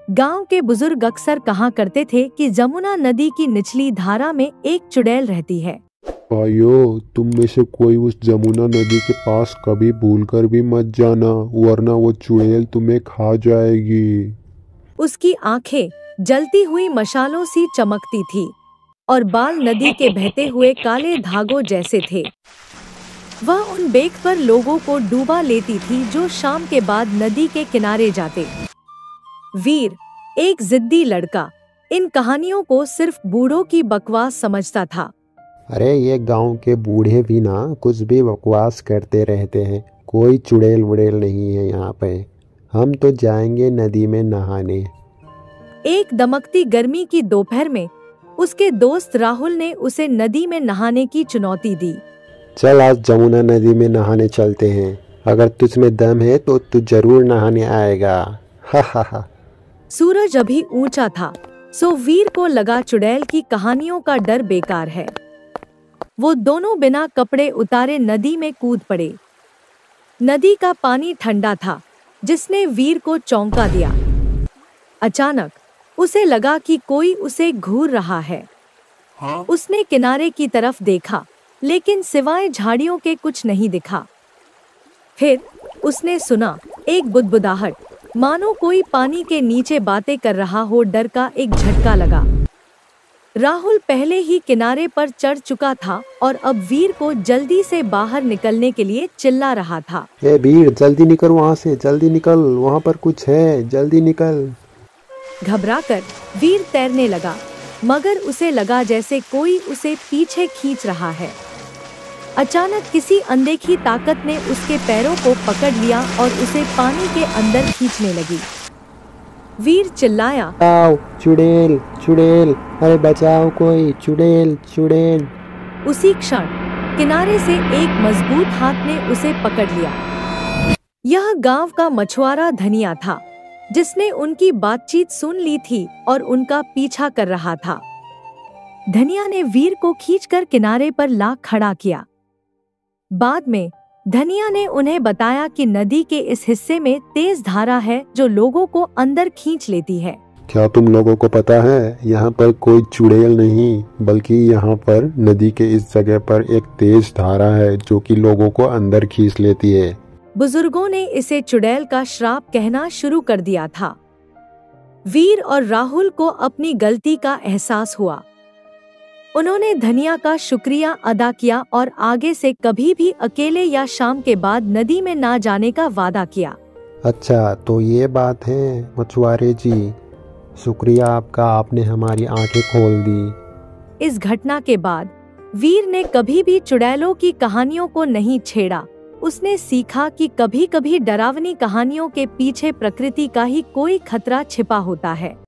गांव के बुजुर्ग अक्सर कहा करते थे कि जमुना नदी की निचली धारा में एक चुड़ैल रहती है। भाइयों, तुम में से कोई उस जमुना नदी के पास कभी भूलकर भी मत जाना, वरना वो चुड़ैल तुम्हें खा जाएगी। उसकी आंखें जलती हुई मशालों सी चमकती थी और बाल नदी के बहते हुए काले धागों जैसे थे। वह उन बेखबर लोगों को डूबा लेती थी जो शाम के बाद नदी के किनारे जाते। वीर, एक जिद्दी लड़का, इन कहानियों को सिर्फ बूढ़ों की बकवास समझता था। अरे ये गांव के बूढ़े भी ना कुछ भी बकवास करते रहते हैं। कोई चुड़ैल वुड़ैल नहीं है यहाँ पे। हम तो जाएंगे नदी में नहाने। एक दमकती गर्मी की दोपहर में उसके दोस्त राहुल ने उसे नदी में नहाने की चुनौती दी। चल आज जमुना नदी में नहाने चलते हैं। अगर तुझ में दम है तो तू जरूर नहाने आएगा। हा हा हा। सूरज अभी ऊंचा था, सो वीर को लगा चुड़ैल की कहानियों का डर बेकार है। वो दोनों बिना कपड़े उतारे नदी में कूद पड़े। नदी का पानी ठंडा था, जिसने वीर को चौंका दिया। अचानक उसे लगा कि कोई उसे घूर रहा है। उसने किनारे की तरफ देखा, लेकिन सिवाय झाड़ियों के कुछ नहीं दिखा। फिर उसने सुना एक बुदबुदाहट, मानो कोई पानी के नीचे बातें कर रहा हो। डर का एक झटका लगा। राहुल पहले ही किनारे पर चढ़ चुका था और अब वीर को जल्दी से बाहर निकलने के लिए चिल्ला रहा था। ए वीर, जल्दी निकल वहाँ से, जल्दी निकल, वहाँ पर कुछ है, जल्दी निकल। घबराकर वीर तैरने लगा, मगर उसे लगा जैसे कोई उसे पीछे खींच रहा है। अचानक किसी अनदेखी ताकत ने उसके पैरों को पकड़ लिया और उसे पानी के अंदर खींचने लगी। वीर चिल्लाया, आओ, चुड़ैल चुड़ैल, अरे बचाओ कोई, चुड़ैल चुड़ैल। उसी क्षण किनारे से एक मजबूत हाथ ने उसे पकड़ लिया। यह गांव का मछुआरा धनिया था, जिसने उनकी बातचीत सुन ली थी और उनका पीछा कर रहा था। धनिया ने वीर को खींचकर किनारे पर ला खड़ा किया। बाद में धनिया ने उन्हें बताया कि नदी के इस हिस्से में तेज धारा है जो लोगों को अंदर खींच लेती है। क्या तुम लोगों को पता है, यहाँ पर कोई चुड़ैल नहीं, बल्कि यहाँ पर नदी के इस जगह पर एक तेज धारा है जो कि लोगों को अंदर खींच लेती है। बुजुर्गों ने इसे चुड़ैल का श्राप कहना शुरू कर दिया था। वीर और राहुल को अपनी गलती का एहसास हुआ। उन्होंने धनिया का शुक्रिया अदा किया और आगे से कभी भी अकेले या शाम के बाद नदी में ना जाने का वादा किया। अच्छा तो ये बात है मछुआरे जी, शुक्रिया आपका, आपने हमारी आंखें खोल दी। इस घटना के बाद वीर ने कभी भी चुड़ैलों की कहानियों को नहीं छेड़ा। उसने सीखा कि कभी कभी डरावनी कहानियों के पीछे प्रकृति का ही कोई खतरा छिपा होता है।